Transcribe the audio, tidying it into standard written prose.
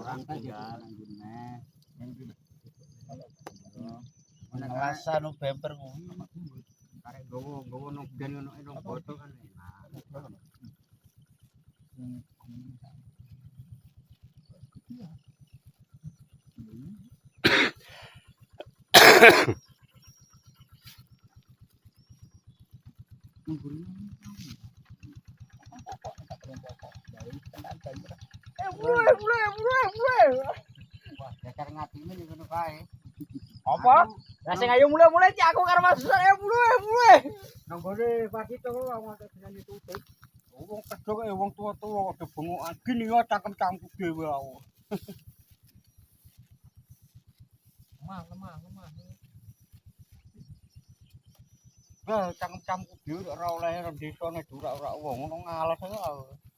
orang tinggal nggone. Ngerasa nu bemper kuwi. Karek gowo nang ben ngono nang boto kan enak. Wah, dasar ngatine ngono kae. Apa? Lah sing ayo mulai-mulai cek aku karo Mas Susan mulai. Nang gone pagi to wong tenan tutup. Wong kedok e wong tua-tua kok bengokan gini ya cangkem-cangkem dhewe aku. Lemah. Lah cangkem-cangkem dhewe ora oleh nang desa nek ora wong ngono ngales ae.